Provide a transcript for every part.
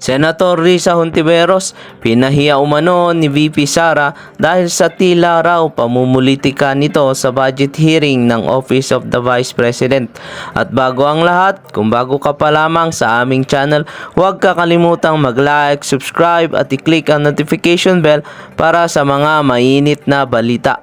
Senator Risa Hontiveros, pinahiya umano ni VP Sara dahil sa tila raw pamumulitika nito sa budget hearing ng Office of the Vice President. At bago ang lahat, kung bago ka pa lamang sa aming channel, huwag kakalimutang mag-like, subscribe at i-click ang notification bell para sa mga mainit na balita.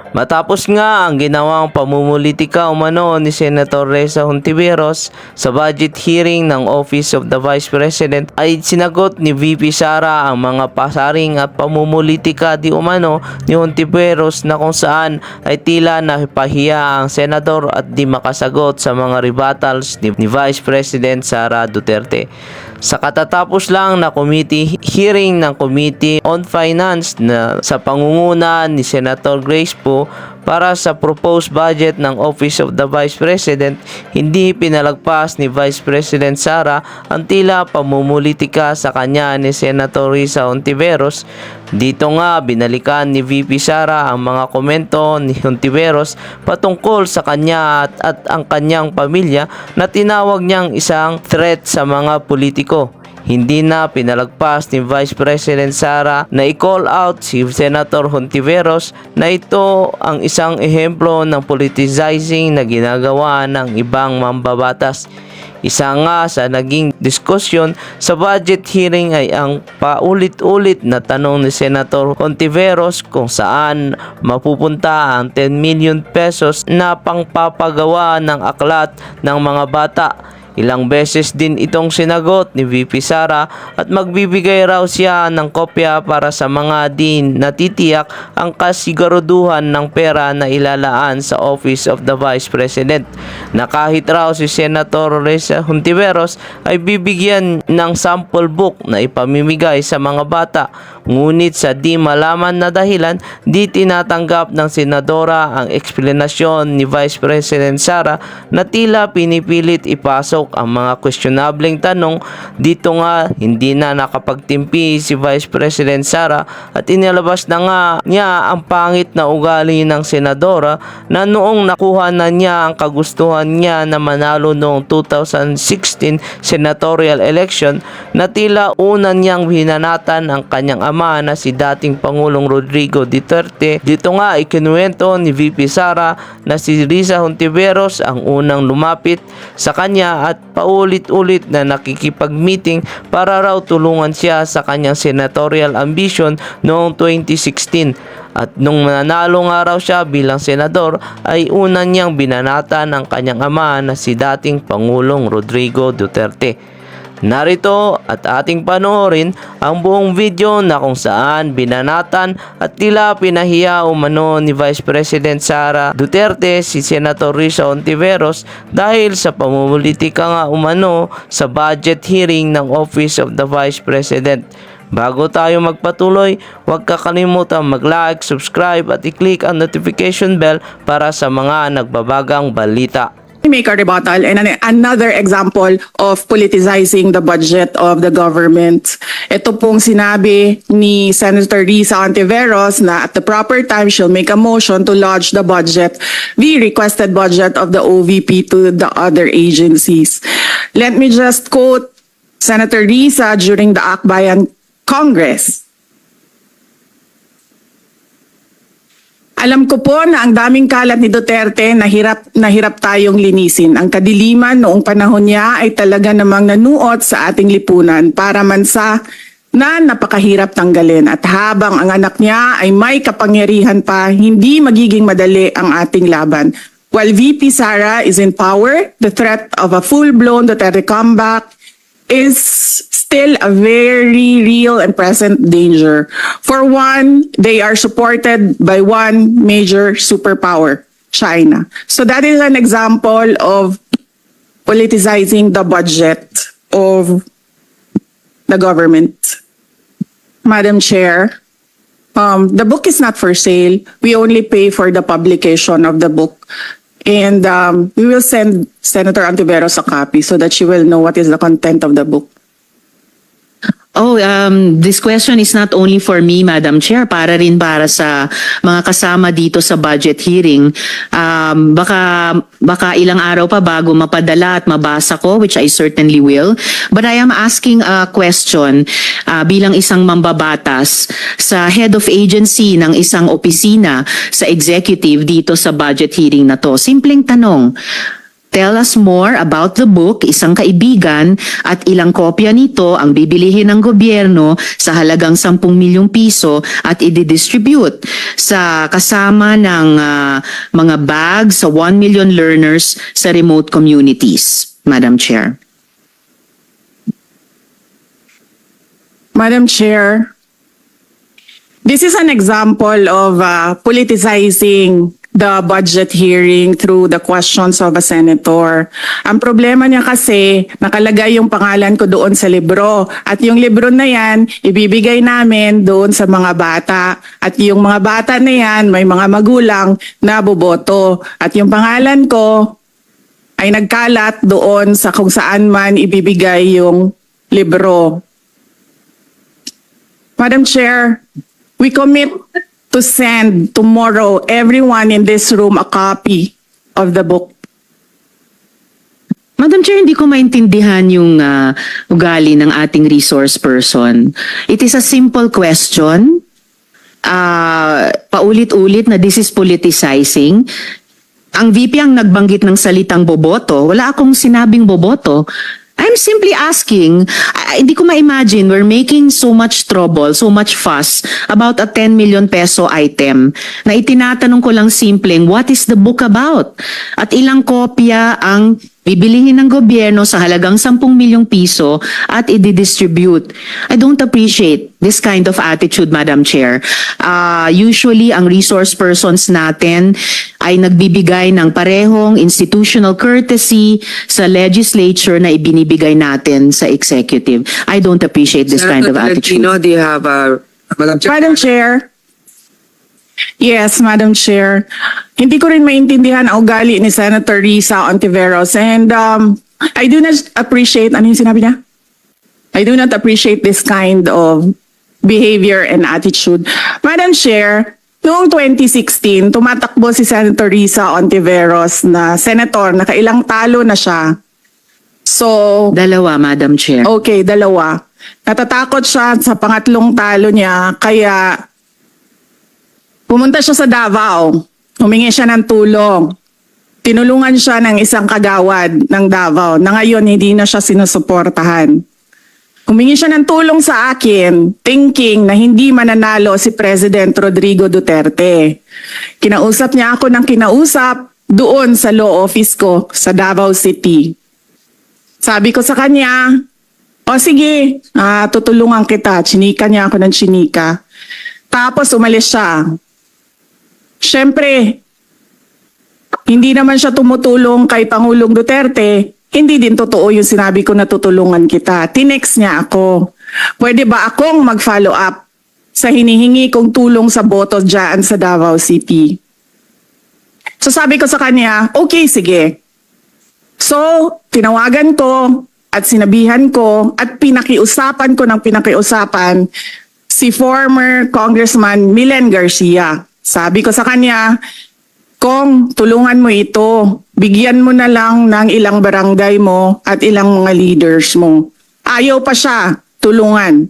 Matapos nga ang ginawang pamumulitika umano ni Senator Risa Hontiveros sa budget hearing ng Office of the Vice President, ay sinagot ni VP Sara ang mga pasaring at pamumulitika di umano ni Hontiveros na kung saan ay tila napahiya ang senador at di makasagot sa mga rebuttals ni Vice President Sara Duterte. Sa katatapos lang na committee hearing ng Committee on Finance na sa pangunguna ni Senator Grace Poe para sa proposed budget ng Office of the Vice President, hindi pinalagpas ni Vice President Sara ang tila pamumulitika sa kanya ni Senator Risa Hontiveros. Dito nga binalikan ni VP Sara ang mga komento ni Hontiveros patungkol sa kanya at ang kanyang pamilya na tinawag niyang isang threat sa mga politiko. Hindi na pinalagpas ni Vice President Sara na i-call out si Senator Hontiveros na ito ang isang ehemplo ng politicizing na ginagawa ng ibang mambabatas. Isa nga sa naging diskusyon sa budget hearing ay ang paulit-ulit na tanong ni Senator Hontiveros kung saan mapupunta ang 10 million pesos na pangpapagawa ng aklat ng mga bata. Ilang beses din itong sinagot ni VP Sara at magbibigay raw siya ng kopya para sa mga din natitiyak ang kasiguruduhan ng pera na ilalaan sa Office of the Vice President, na kahit raw si Senator Risa Hontiveros ay bibigyan ng sample book na ipamimigay sa mga bata, ngunit sa di malaman na dahilan di tinatanggap ng senadora ang eksplanasyon ni Vice President Sara na tila pinipilit ipasok ang mga questionableng tanong. Dito nga hindi na nakapagtimpi si Vice President Sara at inilabas na nga niya ang pangit na ugali ng senadora na noong nakuha na niya ang kagustuhan niya na manalo noong 2016 senatorial election, na tila una niyang hinanatan ang kanyang ama na si dating Pangulong Rodrigo Duterte. Dito nga ikinuwento ni VP Sara na si Risa Hontiveros ang unang lumapit sa kanya at paulit-ulit na nakikipag-meeting para raw tulungan siya sa kanyang senatorial ambition noong 2016. At nung nanalo nga raw siya bilang senador ay una niyang binanata ng kanyang ama na si dating Pangulong Rodrigo Duterte. Narito at ating panoorin ang buong video na kung saan binanatan at tila pinahiya umano ni Vice President Sara Duterte si Senator Risa Hontiveros dahil sa pamumulitika nga umano sa budget hearing ng Office of the Vice President. Bago tayo magpatuloy, huwag kakalimutan mag-like, subscribe at i-click ang notification bell para sa mga nagbabagang balita. Make a rebuttal and another example of politicizing the budget of the government. Ito pong sinabi ni Senator Risa Hontiveros na at the proper time she'll make a motion to lodge the budget, the requested budget of the OVP to the other agencies. Let me just quote Senator Risa during the Akbayan Congress. Alam ko po na ang daming kalat ni Duterte na hirap tayong linisin. Ang kadiliman noong panahon niya ay talaga namang nanuot sa ating lipunan para mansa na napakahirap tanggalin. At habang ang anak niya ay may kapangyarihan pa, hindi magiging madali ang ating laban. While VP Sara is in power, the threat of a full-blown Duterte comeback is still a very real and present danger. For one, they are supported by one major superpower, China. So that is an example of politicizing the budget of the government. Madam Chair, the book is not for sale. We only pay for the publication of the book. And we will send Senator Hontiveros a copy so that she will know what is the content of the book. This question is not only for me, Madam Chair, para rin para sa mga kasama dito sa budget hearing. Baka ilang araw pa bago mapadala at mabasa ko, which I certainly will. But I am asking a question bilang isang mambabatas sa head of agency ng isang opisina sa executive dito sa budget hearing na to. Simpleng tanong. Tell us more about the book, Isang Kaibigan, at ilang kopya nito ang bibilihin ng gobyerno sa halagang 10 milyong piso at i-distribute sa kasama ng mga bags sa 1 million learners sa remote communities, Madam Chair. Madam Chair, this is an example of politicizing the budget hearing through the questions of a senator. Ang problema niya kasi, nakalagay yung pangalan ko doon sa libro. At yung libro na yan, ibibigay namin doon sa mga bata. At yung mga bata na yan, may mga magulang na boboto. At yung pangalan ko ay nagkalat doon sa kung saan man ibibigay yung libro. Madam Chair, we commit to send tomorrow everyone in this room a copy of the book. Madam Chair, hindi ko maintindihan yung ugali ng ating resource person. It is a simple question. Paulit-ulit na this is politicizing. Ang VP ang nagbanggit ng salitang boboto. Wala akong sinabing boboto. I'm simply asking, hindi ko ma-imagine we're making so much trouble, so much fuss about a 10 million peso item na itinatanong ko lang simpleng, what is the book about? At ilang kopya ang bibilihin ng gobyerno sa halagang 10 milyong piso at i-distribute. I don't appreciate this kind of attitude, Madam Chair. Usually, ang resource persons natin ay nagbibigay ng parehong institutional courtesy sa legislature na ibinibigay natin sa executive. I don't appreciate this kind of attitude. Tolentino, do you have Madam Chair? Madam Chair. Yes, Madam Chair. Hindi ko rin maintindihan ang ugali ni Senator Risa Ontiveros, and I do not appreciate, ano yung sinabi niya? I do not appreciate this kind of behavior and attitude. Madam Chair, noong 2016, tumatakbo si Senator Risa Ontiveros na senator, nakailang talo na siya. So, Dalawa, Madam Chair. okay, dalawa. Natatakot siya sa pangatlong talo niya, kaya pumunta siya sa Davao. Humingi siya ng tulong. Tinulungan siya ng isang kagawad ng Davao na ngayon hindi na siya sinusuportahan. Humingi siya ng tulong sa akin, thinking na hindi mananalo si President Rodrigo Duterte. Kinausap niya ako ng kinausap doon sa law office ko sa Davao City. Sabi ko sa kanya, o sige, tutulungan kita. Chinika niya ako ng chinika. Tapos umalis siya. Siyempre, hindi naman siya tumutulong kay Pangulong Duterte. Hindi din totoo yung sinabi ko na tutulungan kita. Tinext niya ako. Pwede ba akong mag-follow up sa hinihingi kong tulong sa boto dyan sa Davao City? So sabi ko sa kanya, okay, sige. So, tinawagan ko at sinabihan ko at pinakiusapan ko ng pinakiusapan si former Congressman Milen Garcia. Sabi ko sa kanya, Kong, tulungan mo ito. Bigyan mo na lang ng ilang barangay mo at ilang mga leaders mo. Ayaw pa siya tulungan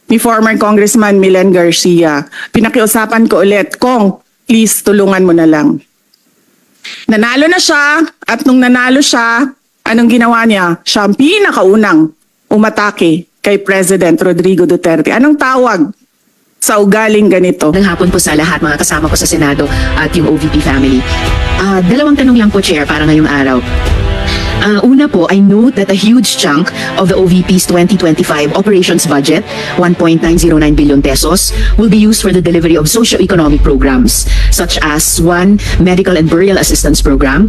ni former Congressman Milen Garcia. Pinakiusapan ko ulit, Kong, please tulungan mo na lang. Nanalo na siya at nung nanalo siya, anong ginawa niya? Siya ang pinakaunang umatake kay President Rodrigo Duterte. Anong tawag sa ugaling ganito? Magandang hapon po sa lahat, mga kasama ko sa Senado at yung OVP family. Dalawang tanong lang po, Chair, para ngayong araw. Una po, I note that a huge chunk of the OVP's 2025 operations budget, 1.909 billion pesos, will be used for the delivery of socio-economic programs, such as one medical and burial assistance program.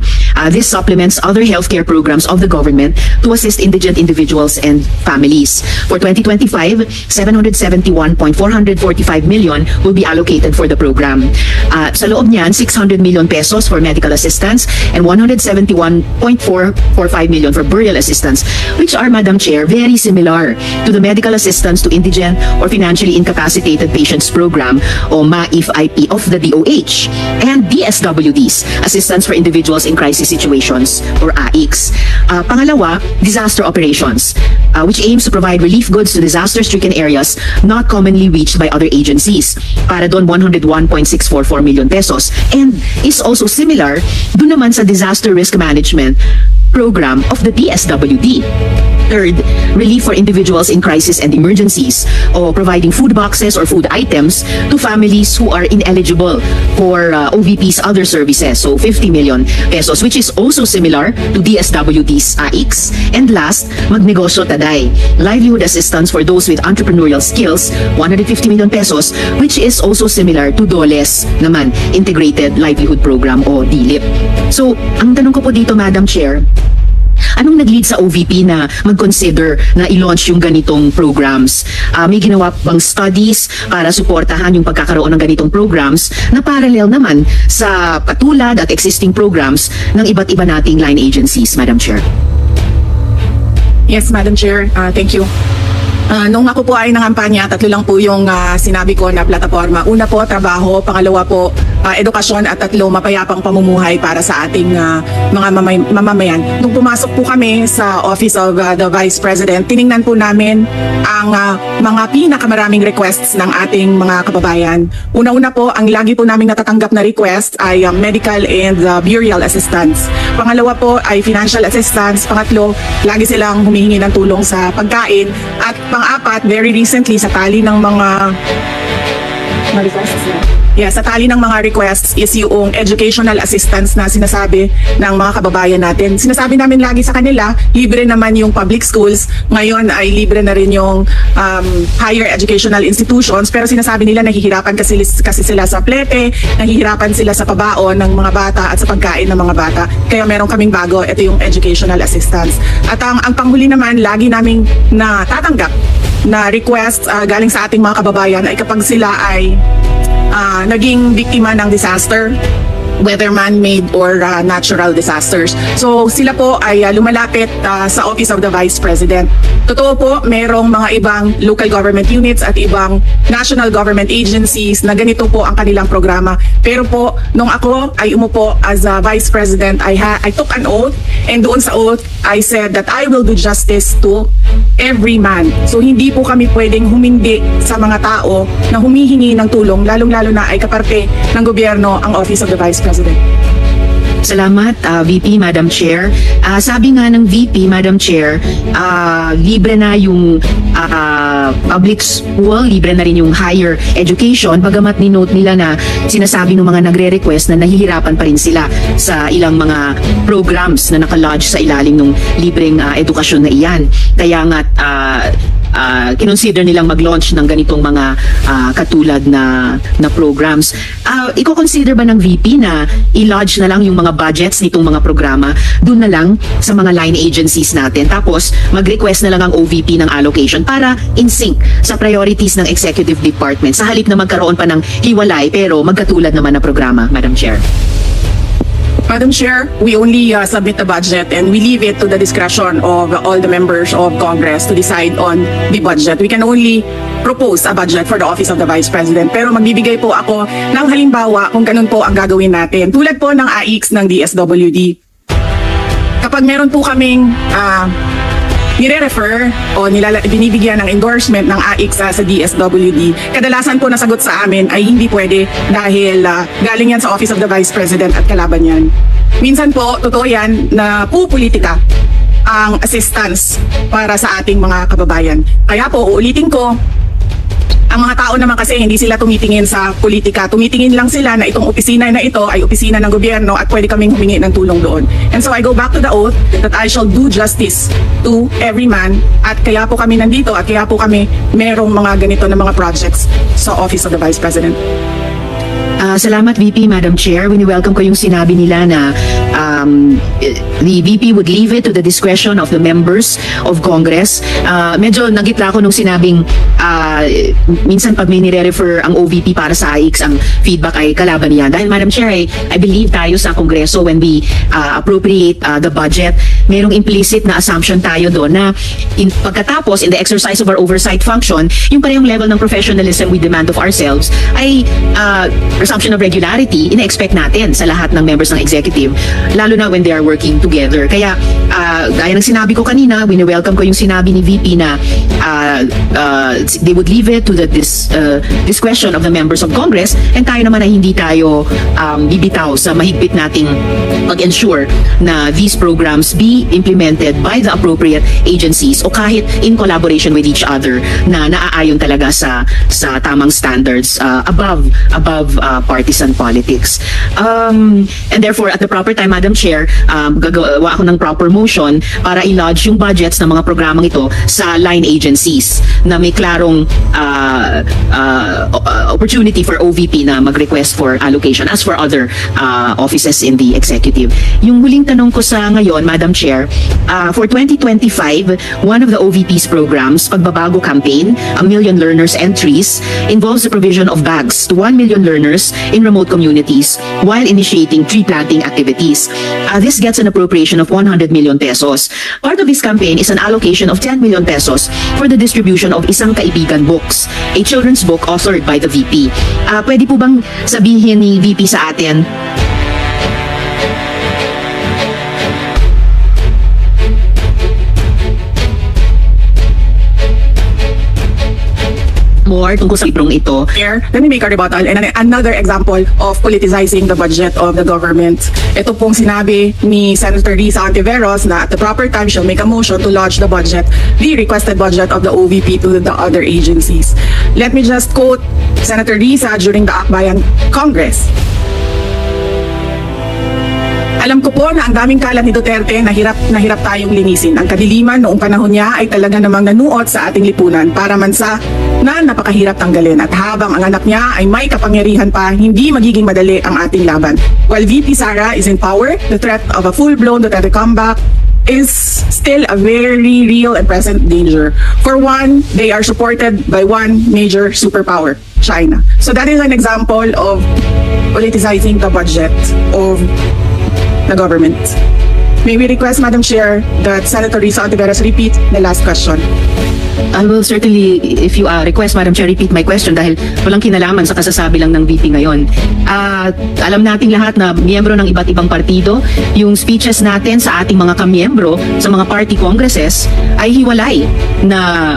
This supplements other healthcare programs of the government to assist indigent individuals and families. For 2025, 771.445 million will be allocated for the program. Sa loob niyan, 600 million pesos for medical assistance and 171.4 or 5 million for burial assistance, which are, Madam Chair, very similar to the medical assistance to indigent or financially incapacitated patients program o MAIF-IP of the DOH and DSWDs, Assistance for Individuals in Crisis Situations or AICS. Pangalawa, disaster operations, which aims to provide relief goods to disaster-stricken areas not commonly reached by other agencies. Para doon 101.644 million pesos, and is also similar doon naman sa disaster risk management program of the DSWD. Third, relief for individuals in crisis and emergencies, o providing food boxes or food items to families who are ineligible for OVP's other services, so 50 million pesos, which is also similar to DSWD's AICS. And last, Magnegosyo Taday, livelihood assistance for those with entrepreneurial skills, 150 million pesos, which is also similar to DOLE's naman, Integrated Livelihood Program o DLIP. So, ang tanong ko po dito, Madam Chair, anong nag-lead sa OVP na mag-consider na i-launch yung ganitong programs? May ginawa bang studies para suportahan yung pagkakaroon ng ganitong programs na parallel naman sa patulad at existing programs ng iba't iba nating line agencies, Madam Chair? Yes, Madam Chair. Thank you. Nung ako po ay nangampanya, tatlo lang po yung sinabi ko na plataforma. Una po, trabaho. Pangalawa po, edukasyon. At tatlo, mapayapang pamumuhay para sa ating mga mamamayan. Nung pumasok po kami sa Office of the Vice President, tiningnan po namin ang mga pinakamaraming requests ng ating mga kababayan. Una-una po, ang lagi po naming natatanggap na request ay medical and burial assistance. Pangalawa po ay financial assistance. Pangatlo, lagi silang humihingi ng tulong sa pagkain. At pang-apat, very recently, sa tali ng mga sa tali ng mga requests is yung educational assistance na sinasabi ng mga kababayan natin. Sinasabi namin lagi sa kanila, libre naman yung public schools. Ngayon ay libre na rin yung higher educational institutions. Pero sinasabi nila nahihirapan kasi sila sa plete, nahihirapan sila sa pabaon ng mga bata at sa pagkain ng mga bata. Kaya meron kaming bago, ito yung educational assistance. At ang panghuli naman, lagi naming natatanggap na request galing sa ating mga kababayan ay kapag sila ay naging biktima ng disaster, whether man-made or natural disasters. So sila po ay lumalapit sa Office of the Vice President. Totoo po, merong mga ibang local government units at ibang national government agencies na ganito po ang kanilang programa. Pero po, nung ako ay umupo as a Vice President, I took an oath, and doon sa oath, I said that I will do justice to every man. So hindi po kami pwedeng humindi sa mga tao na humihingi ng tulong, lalong-lalo na ay kaparte ng gobyerno ang Office of the Vice President. Salamat, VP, Madam Chair. Sabi nga ng VP, Madam Chair, libre na yung public school, libre na rin yung higher education, bagamat ni-note nila na sinasabi ng mga nagre-request na nahihirapan pa rin sila sa ilang mga programs na nakalodge sa ilalim ng libreng edukasyon na iyan. Kaya nga, kinonsider nilang mag-launch ng ganitong mga katulad na programs. Iko-consider ba ng VP na i-lodge na lang yung mga budgets nitong mga programa doon na lang sa mga line agencies natin, tapos mag-request na lang ang OVP ng allocation para in sync sa priorities ng executive department sa halip na magkaroon pa ng hiwalay pero magkatulad naman na programa, Madam Chair? Madam Chair, we only submit the budget and we leave it to the discretion of all the members of Congress to decide on the budget. We can only propose a budget for the Office of the Vice President. Pero magbibigay po ako ng halimbawa kung ganun po ang gagawin natin. Tulad po ng AICS ng DSWD. Kapag meron po kaming nire-refer o binibigyan ng endorsement ng AICS sa DSWD, kadalasan po nasagot sa amin ay hindi pwede dahil galing yan sa Office of the Vice President at kalaban yan. Minsan po, totoo yan na pupolitika ang assistance para sa ating mga kababayan. Kaya po, uulitin ko, ang mga tao naman kasi hindi sila tumitingin sa politika. Tumitingin lang sila na itong opisina na ito ay opisina ng gobyerno at pwede kaming humingi ng tulong doon. And so I go back to the oath that I shall do justice to every man, at kaya po kami nandito at kaya po kami merong mga ganito na mga projects sa Office of the Vice President. Salamat, VP, Madam Chair. Wini-welcome ko yung sinabi nila na the VP would leave it to the discretion of the members of Congress. Medyo nagitla ko nung sinabing minsan pag may nire-refer ang OVP para sa AIX, ang feedback ay kalaban niya. Dahil Madam Chair, I believe tayo sa Kongreso when we appropriate the budget, merong implicit na assumption tayo doon na pagkatapos in the exercise of our oversight function, yung parehong level ng professionalism we demand of ourselves ay presumption of regularity ina-expect natin sa lahat ng members ng executive, lalo na when they are working together. Kaya gaya ng sinabi ko kanina, wini-welcome ko yung sinabi ni VP na they would leave it to the discretion of the members of Congress, and tayo naman ay hindi tayo bibitaw sa mahigpit nating mag-ensure na these programs be implemented by the appropriate agencies o kahit in collaboration with each other na naaayon talaga sa tamang standards above partisan politics. And therefore, at the proper time, Madam Chair, gagawa ako ng proper motion para i-lodge yung budgets ng mga programang ito sa line agencies na may klarong opportunity for OVP na mag-request for allocation as for other offices in the executive. Yung huling tanong ko sa ngayon, Madam Chair, for 2025, one of the OVP's programs, Pagbabago Campaign, A Million Learners Entries, involves the provision of bags to 1 million learners in remote communities while initiating tree planting activities. This gets an appropriation of 100 million pesos. Part of this campaign is an allocation of 10 million pesos for the distribution of Isang Kaibigan books, a children's book authored by the VP. Pwede po bang sabihin ni VP sa atin more tungkol sa librong ito? Here, let me make a rebuttal and another example of politicizing the budget of the government. Ito pong sinabi ni Senator Risa Ontiveros na at the proper time she'll make a motion to lodge the budget, the requested budget of the OVP to the other agencies. Let me just quote Senator Risa during the Akbayan Congress. Alam ko po na ang daming kalat ni Duterte na hirap tayong linisin. Ang kadiliman noong panahon niya ay talaga namang nanuot sa ating lipunan para mansa na napakahirap tanggalin. At habang ang anak niya ay may kapangyarihan pa, hindi magiging madali ang ating laban. While VP Sara is in power, the threat of a full-blown Duterte comeback is still a very real and present danger. For one, they are supported by one major superpower, China. So that is an example of politicizing the budget of the government. May we request, Madam Chair, that Senator Risa Ontiveros repeat the last question. I will certainly, if you request, Madam Chair, repeat my question dahil walang kinalaman sa kasasabi lang ng VP ngayon. Alam nating lahat na miyembro ng iba't ibang partido, yung speeches natin sa ating mga kamiyembro sa mga party congresses ay hiwalay na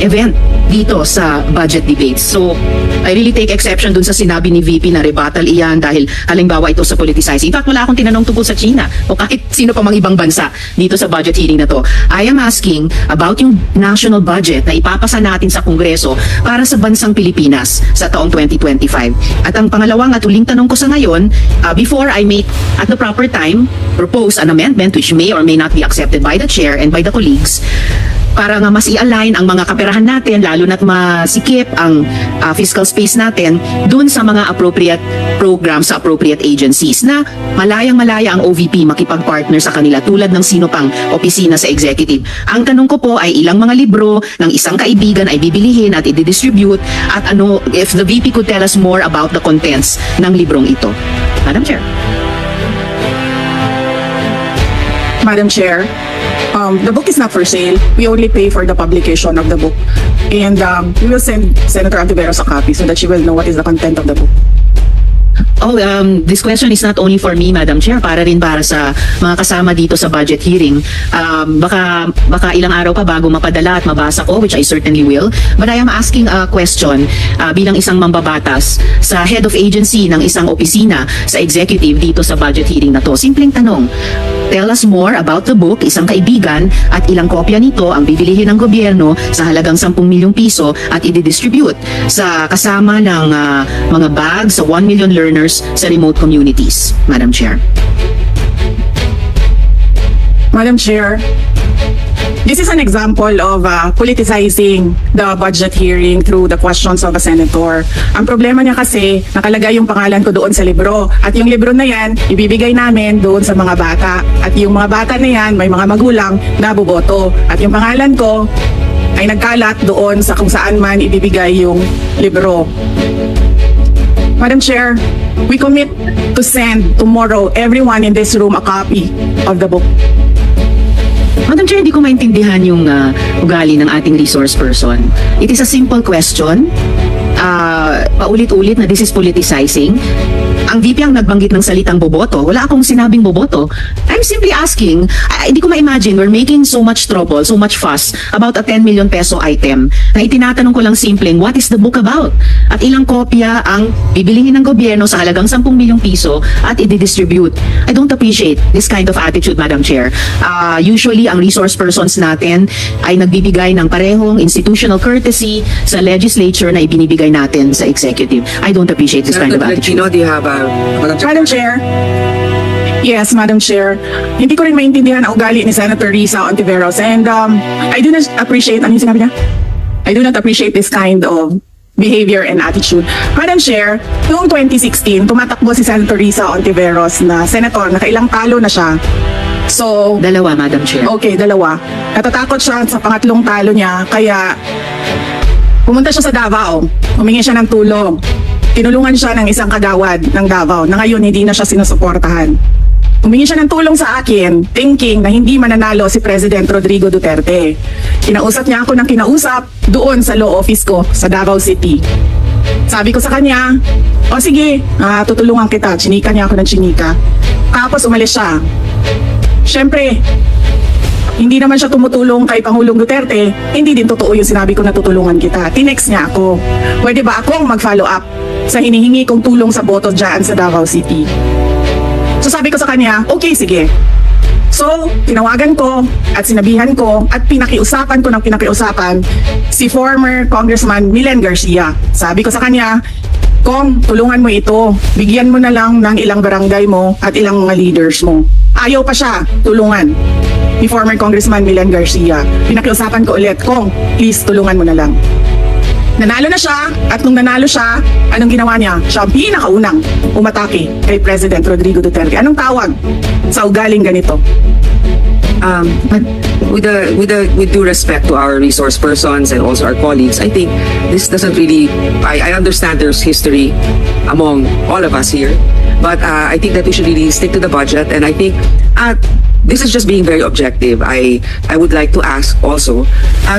event dito sa budget debates. So, I really take exception dun sa sinabi ni VP na rebuttal iyan dahil halimbawa ito sa politicizing. In fact, wala akong tinanong tungkol sa China o kahit sino pa mang ibang bansa dito sa budget hearing na to. I am asking about yung national budget na ipapasa natin sa Kongreso para sa bansang Pilipinas sa taong 2025. At ang pangalawang at huling tanong ko sa ngayon, before I make at the proper time propose an amendment which may or may not be accepted by the chair and by the colleagues, para nga mas i-align ang mga kaperahan natin, lalo na't masikip ang fiscal space natin dun sa mga appropriate programs sa appropriate agencies na malayang-malaya ang OVP makipag-partner sa kanila tulad ng sino pang opisina sa executive. Ang tanong ko po ay ilang mga libro ng Isang Kaibigan ay bibilihin at i-distribute at ano, if the VP could tell us more about the contents ng librong ito. Madam Chair. Madam Chair, the book is not for sale. We only pay for the publication of the book. And we will send Senator Ontiveros a copy so that she will know what is the content of the book. Oh, this question is not only for me, Madam Chair, para rin para sa mga kasama dito sa budget hearing. Baka ilang araw pa bago mapadala at mabasa ko, which I certainly will. But I am asking a question bilang isang mambabatas sa head of agency ng isang opisina sa executive dito sa budget hearing na to. Simpleng tanong, tell us more about the book, Isang Kaibigan, at ilang kopya nito ang bibilihin ng gobyerno sa halagang 10 milyong piso at i-distribute sa kasama ng mga bags sa 1 million learners sa remote communities, Madam Chair. Madam Chair, This is an example of politicizing the budget hearing through the questions of a senator. Ang problema niya kasi, nakalagay yung pangalan ko doon sa libro. At yung libro na yan, ibibigay namin doon sa mga bata. At yung mga bata na yan, may mga magulang na boboto. At yung pangalan ko ay nagkalat doon sa kung saan man ibibigay yung libro. Madam Chair, we commit to send tomorrow everyone in this room a copy of the book. Madam Chair, hindi ko maintindihan yung ugali ng ating resource person. It is a simple question. Paulit-ulit na this is politicizing. Ang VP ang nagbanggit ng salitang boboto. Wala akong sinabing boboto. I'm simply asking, hindi ko ma-imagine we're making so much trouble, so much fuss about a 10 million peso item na itinatanong ko lang simpleng, what is the book about? At ilang kopya ang bibilihin ng gobyerno sa halagang 10 milyong piso at i-distribute. I don't appreciate this kind of attitude, Madam Chair. Usually, ang resource persons natin ay nagbibigay ng parehong institutional courtesy sa legislature na ibinibigay natin sa executive. I don't appreciate this kind of attitude. Tolentino, do you have Madam Chair? Madam Chair. Yes, Madam Chair. Hindi ko rin maintindihan ang ugali ni Senator Risa Ontiveros, and I do not appreciate, ano yung sinabi niya? I do not appreciate this kind of behavior and attitude. Madam Chair, noong 2016, tumatakbo si Senator Risa Ontiveros na senator, nakailang talo na siya. So, Dalawa, Madam Chair. okay, dalawa. Natatakot siya sa pangatlong talo niya, kaya pumunta siya sa Davao, humingi siya ng tulong. Tinulungan siya ng isang kagawad ng Davao na ngayon hindi na siya sinusuportahan. Humingi siya ng tulong sa akin, thinking na hindi mananalo si President Rodrigo Duterte. Kinausap niya ako ng kinausap doon sa law office ko sa Davao City. Sabi ko sa kanya, o sige, tutulungan kita. Chinika niya ako ng chinika. Tapos umalis siya. Siyempre, hindi naman siya tumutulong kay Pangulong Duterte, hindi din totoo yung sinabi ko na tutulungan kita. Tinext niya ako, pwede ba akong mag-follow up sa hinihingi kong tulong sa boto dyan sa Davao City? So sabi ko sa kanya, okay, sige. So, tinawagan ko at sinabihan ko at pinakiusapan ko ng pinakiusapan si former Congressman Milen Garcia. Sabi ko sa kanya, Kong, tulungan mo ito. Bigyan mo na lang ng ilang barangay mo at ilang mga leaders mo. Ayaw pa siya, tulungan ni former Congressman Milen Garcia. Pinakiusapan ko ulit, Kong, please tulungan mo na lang. Nanalo na siya, at nung nanalo siya, anong ginawa niya? Siya ang pinakaunang umatake kay President Rodrigo Duterte. Anong tawag sa ugaling ganito? With due respect to our resource persons and also our colleagues, I think this doesn't really. I understand there's history among all of us here, but I think that we should really stick to the budget. And I think this is just being very objective. I would like to ask also,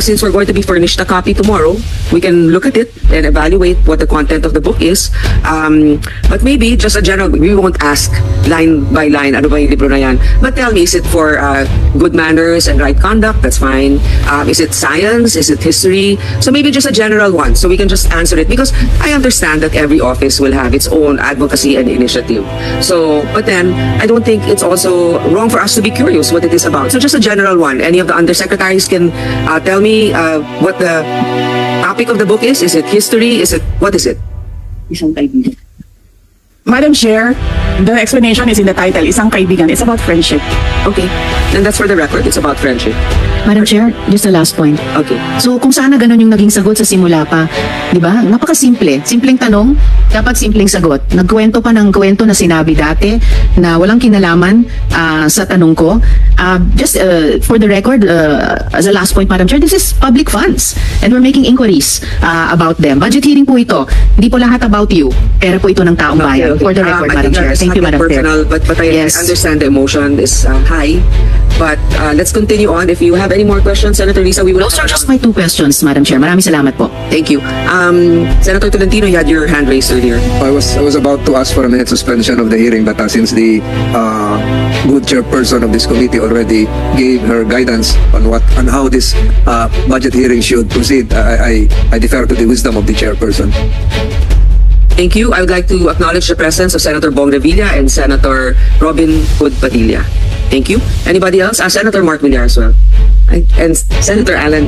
since we're going to be furnished a copy tomorrow, we can look at it and evaluate what the content of the book is. But maybe just a general, we won't ask line by line, ano ba yung libro na yan? But tell me, is it for good manners and right conduct? That's fine. Is it science? Is it history? So maybe just a general one, so we can just answer it. Because I understand that every office will have its own advocacy and initiative. So, but then, I don't think it's also wrong for us to be curious what it is about. So just a general one. Any of the undersecretaries can tell me what the topic of the book is. Is it history? What is it? Isang kaibigan. Madam Chair, the explanation is in the title, Isang Kaibigan. It's about friendship. Okay. Then that's for the record. It's about friendship. Madam Chair, just the last point. Okay. So kung sana ganun yung naging sagot sa simula pa, di ba? Napakasimple. Simpleng tanong, dapat simpleng sagot. Nagkwento pa ng kwento na sinabi dati na walang kinalaman sa tanong ko. Just for the record, as a last point, Madam Chair, this is public funds and we're making inquiries about them. Budget hearing po ito. Hindi po lahat about you. Pera po ito ng taong bayan. For the record, I Madam think Chair. that's Thank you, nothing Madam Chair. personal, but I Yes. understand the emotion is high. But let's continue on. If you have any more questions, Senator Risa, we will. Those are just my two questions, Madam Chair. Maraming salamat po. Thank you. Senator Tolentino, you had your hand raised earlier. I was about to ask for a minute suspension of the hearing, but since the good chairperson of this committee already gave her guidance on how this budget hearing should proceed, I defer to the wisdom of the chairperson. Thank you. I would like to acknowledge the presence of Senator Bong Revilla and Senator Robin Hood Padilla. Thank you. Anybody else? Senator Mark Villar as well. And Senator Alan,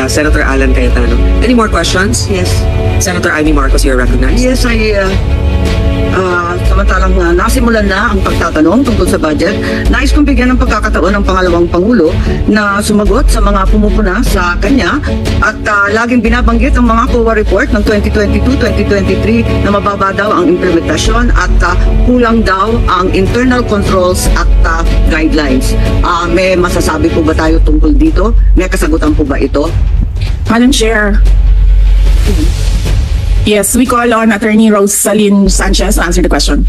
Senator Alan Cayetano. Any more questions? Yes. Senator Amy Marcos, you're recognized. Yes, Samantalang nasimulan na ang pagtatanong tungkol sa budget, nais kong bigyan ng pagkakataon ng pangalawang Pangulo na sumagot sa mga pumupuna sa kanya at laging binabanggit ang mga COA report ng 2022-2023 na mababa daw ang implementasyon at kulang daw ang internal controls at guidelines. May masasabi po ba tayo tungkol dito? May kasagutan po ba ito? Madam Chair. Yes, we call on Attorney Rosalyn Sanchez to answer the question.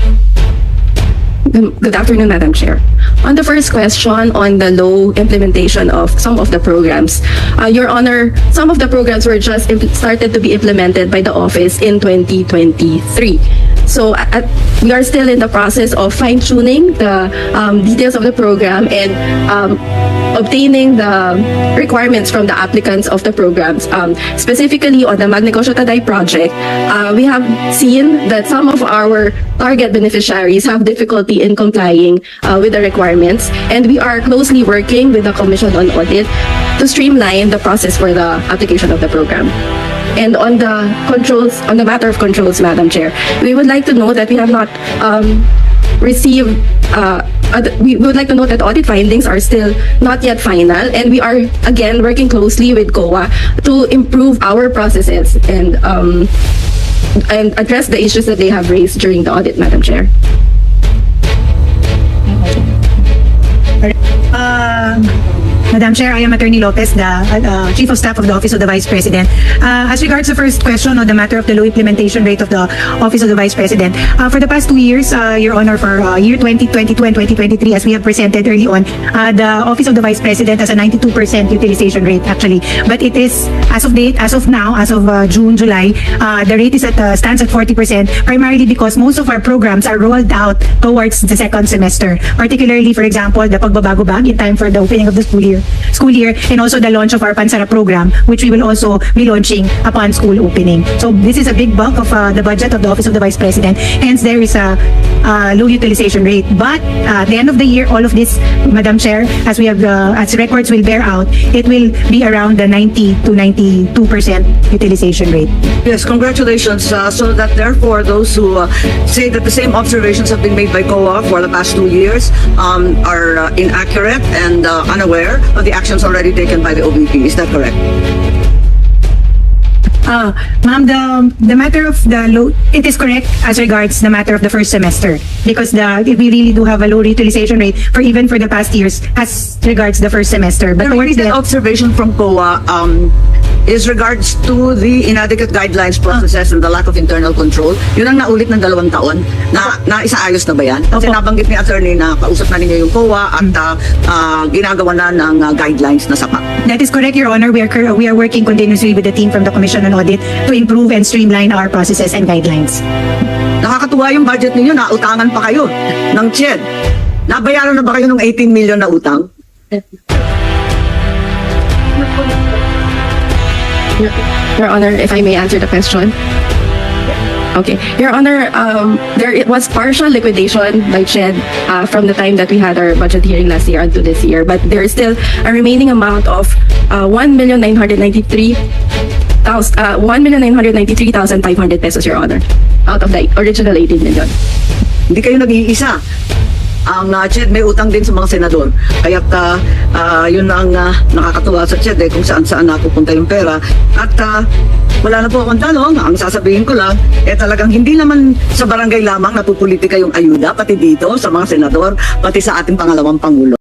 Good afternoon, Madam Chair. On the first question on the low implementation of some of the programs, Your Honor, some of the programs were just started to be implemented by the office in 2023. So we are still in the process of fine-tuning the details of the program and obtaining the requirements from the applicants of the programs. Specifically on the Magnegosyo Taday project, we have seen that some of our target beneficiaries have difficulty in complying with the requirements, and we are closely working with the Commission on Audit to streamline the process for the application of the program. And on the controls, on the matter of controls, Madam Chair, we would like to know that we have not received, we would like to note that audit findings are still not yet final, and we are again working closely with COA to improve our processes and address the issues that they have raised during the audit, Madam Chair. Madam Chair, I am Attorney Lopez, the Chief of Staff of the Office of the Vice President. As regards the first question on the matter of the low implementation rate of the Office of the Vice President, for the past 2 years, Your Honor, for year 2022 and 2023, as we have presented early on, the Office of the Vice President has a 92% utilization rate actually. But it is, as of date, as of now, as of June, July, the rate is stands at 40%, primarily because most of our programs are rolled out towards the second semester. Particularly, for example, the Pagbabago Bag in time for the opening of the school year, and also the launch of our Pansara program, which we will also be launching upon school opening. So this is a big bulk of the budget of the Office of the Vice President. Hence, there is a low utilization rate. But at the end of the year, all of this, Madam Chair, as we have, as records will bear out, it will be around the 90 to 92% utilization rate. Yes, congratulations. So that therefore those who say that the same observations have been made by COA for the past 2 years are inaccurate and unaware of the actions already taken by the OVP. Is that correct? Ma'am, the matter of the low, it is correct as regards the matter of the first semester, because we really do have a low utilization rate for even for the past years as regards the first semester. But The towards repeated observation from COA is regards to the inadequate guidelines, processes, and the lack of internal control. Yun ang naulit ng 2 taon. Na isaayos na ba yan? Kasi Opo. nabanggit ni attorney na kausap na ninyo yung COA at ginagawa na ng guidelines na sapat. That is correct, Your Honor. We are working continuously with the team from the Commission on Audit to improve and streamline our processes and guidelines. Nakakatuwa yung budget ninyo, nautangan pa kayo ng CHED. Nabayaran na ba kayo ng 18 million na utang? Your Honor, if I may answer the question. Okay. Your Honor, it was partial liquidation by CHED from the time that we had our budget hearing last year until this year, but there is still a remaining amount of 1,993,500 pesos, Your Honor, out of the original 18 million. Hindi kayo nag-iisa. Ang CHED may utang din sa mga senador. Kaya yun ang nakakatuwa sa CHED kung saan napupunta yung pera. At wala na po akong tanong. Ang sasabihin ko lang, talagang hindi naman sa barangay lamang napupolitika yung ayuda, pati dito sa mga senador, pati sa ating pangalawang Pangulo.